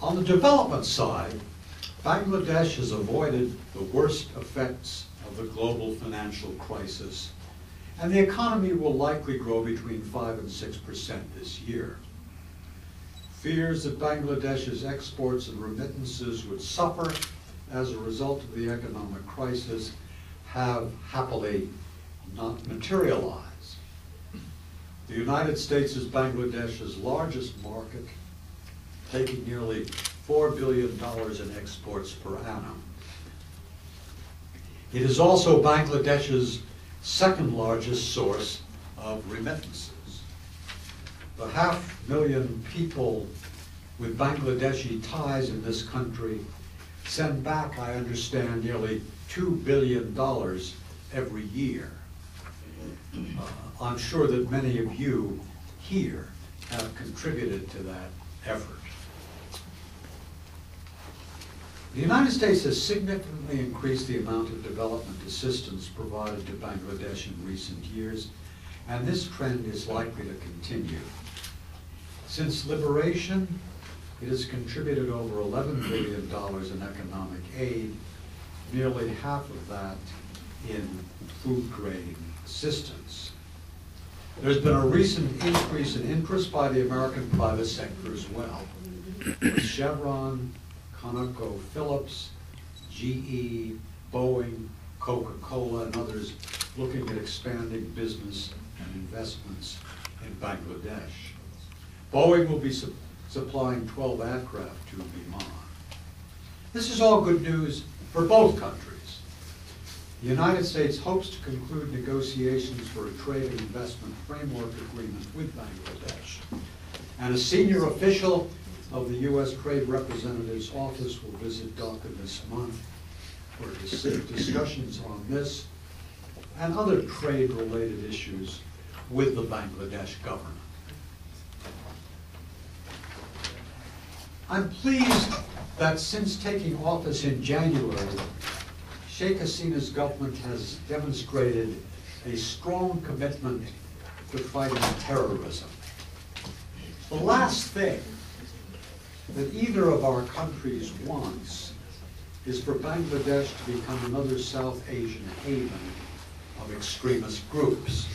On the development side, Bangladesh has avoided the worst effects of the global financial crisis, and the economy will likely grow between 5 and 6% this year. Fears that Bangladesh's exports and remittances would suffer as a result of the economic crisis have happily not materialized. The United States is Bangladesh's largest market, taking nearly $4 billion in exports per annum. It is also Bangladesh's second largest source of remittances. The 500,000 people with Bangladeshi ties in this country send back, I understand, nearly $2 billion every year. I'm sure that many of you here have contributed to that effort. The United States has significantly increased the amount of development assistance provided to Bangladesh in recent years, and this trend is likely to continue. Since liberation, it has contributed over $11 billion in economic aid, nearly half of that in food-grade assistance. There's been a recent increase in interest by the American private sector as well, with Chevron, ConocoPhillips, GE, Boeing, Coca-Cola, and others looking at expanding business and investments in Bangladesh. Boeing will be supplying 12 aircraft to Viman. This is all good news for both countries. The United States hopes to conclude negotiations for a trade and investment framework agreement with Bangladesh. And a senior official of the U.S. Trade Representative's office will visit Dhaka this month for discussions on this and other trade-related issues with the Bangladesh government. I'm pleased that since taking office in January, Sheikh Hasina's government has demonstrated a strong commitment to fighting terrorism. The last thing that either of our countries wants is for Bangladesh to become another South Asian haven of extremist groups.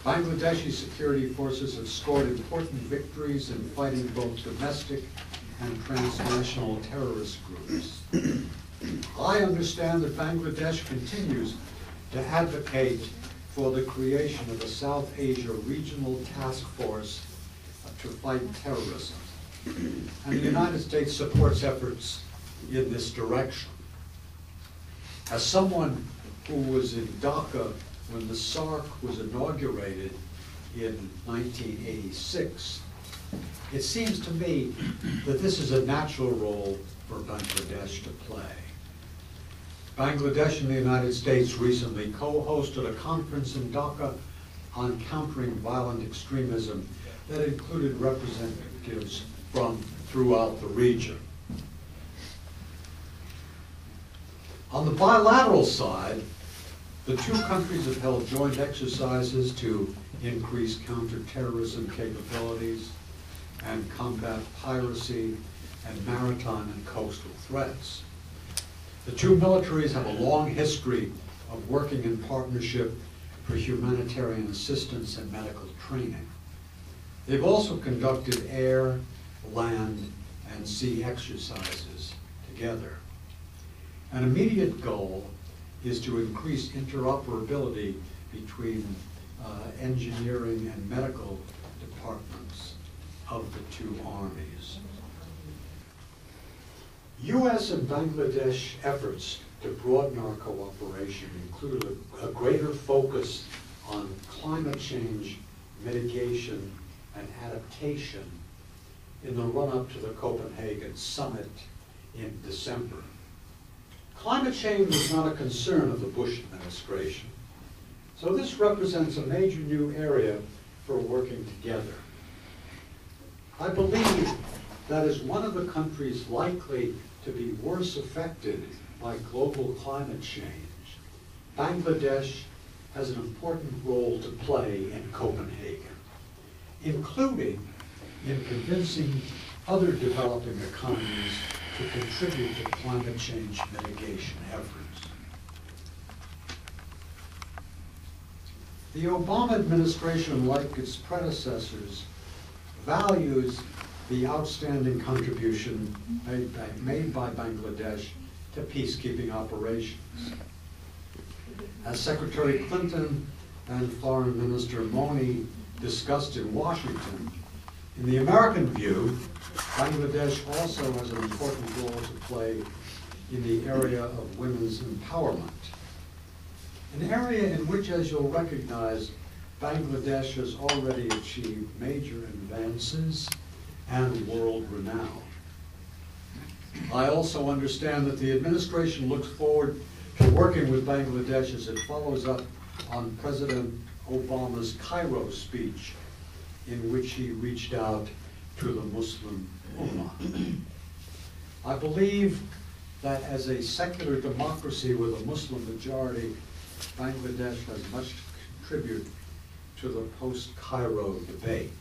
Bangladeshi security forces have scored important victories in fighting both domestic and transnational terrorist groups. I understand that Bangladesh continues to advocate for the creation of a South Asia regional task force to fight terrorism. And the United States supports efforts in this direction. As someone who was in Dhaka when the SARC was inaugurated in 1986, it seems to me that this is a natural role for Bangladesh to play. Bangladesh and the United States recently co-hosted a conference in Dhaka on countering violent extremism that included representatives from throughout the region. On the bilateral side, the two countries have held joint exercises to increase counterterrorism capabilities and combat piracy and maritime and coastal threats. The two militaries have a long history of working in partnership for humanitarian assistance and medical training. They've also conducted air, land, and sea exercises together. An immediate goal is to increase interoperability between engineering and medical departments of the two armies. U.S. and Bangladesh efforts to broaden our cooperation include a greater focus on climate change mitigation and adaptation in the run-up to the Copenhagen summit in December. Climate change was not a concern of the Bush administration, so this represents a major new area for working together. I believe that as one of the countries likely to be worse affected by global climate change, Bangladesh has an important role to play in Copenhagen, including in convincing other developing economies to contribute to climate change mitigation efforts. The Obama administration, like its predecessors, values the outstanding contribution made by Bangladesh to peacekeeping operations. As Secretary Clinton and Foreign Minister Modi discussed in Washington, in the American view, Bangladesh also has an important role to play in the area of women's empowerment, an area in which, as you'll recognize, Bangladesh has already achieved major advances and world renown. I also understand that the administration looks forward to working with Bangladesh as it follows up on President Obama's Cairo speech, in which he reached out to the Muslim Ummah. I believe that as a secular democracy with a Muslim majority, Bangladesh has much to contribute to the post-Cairo debate.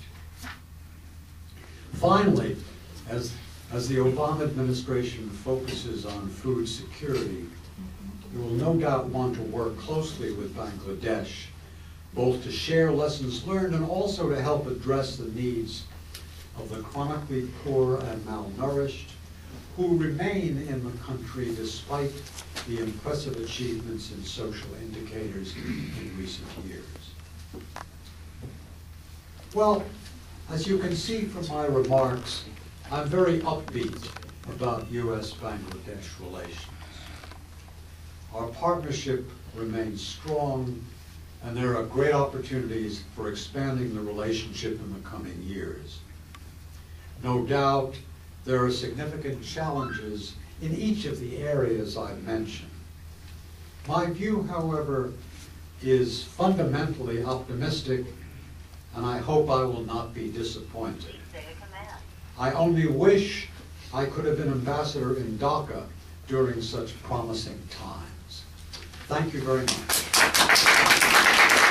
Finally, as the Obama administration focuses on food security, we will no doubt want to work closely with Bangladesh, both to share lessons learned and also to help address the needs of the chronically poor and malnourished who remain in the country despite the impressive achievements in social indicators in recent years. Well, as you can see from my remarks, I'm very upbeat about U.S.-Bangladesh relations. Our partnership remains strong, and there are great opportunities for expanding the relationship in the coming years. No doubt, there are significant challenges in each of the areas I've mentioned. My view, however, is fundamentally optimistic, and I hope I will not be disappointed. I only wish I could have been ambassador in Dhaka during such promising times. Thank you very much.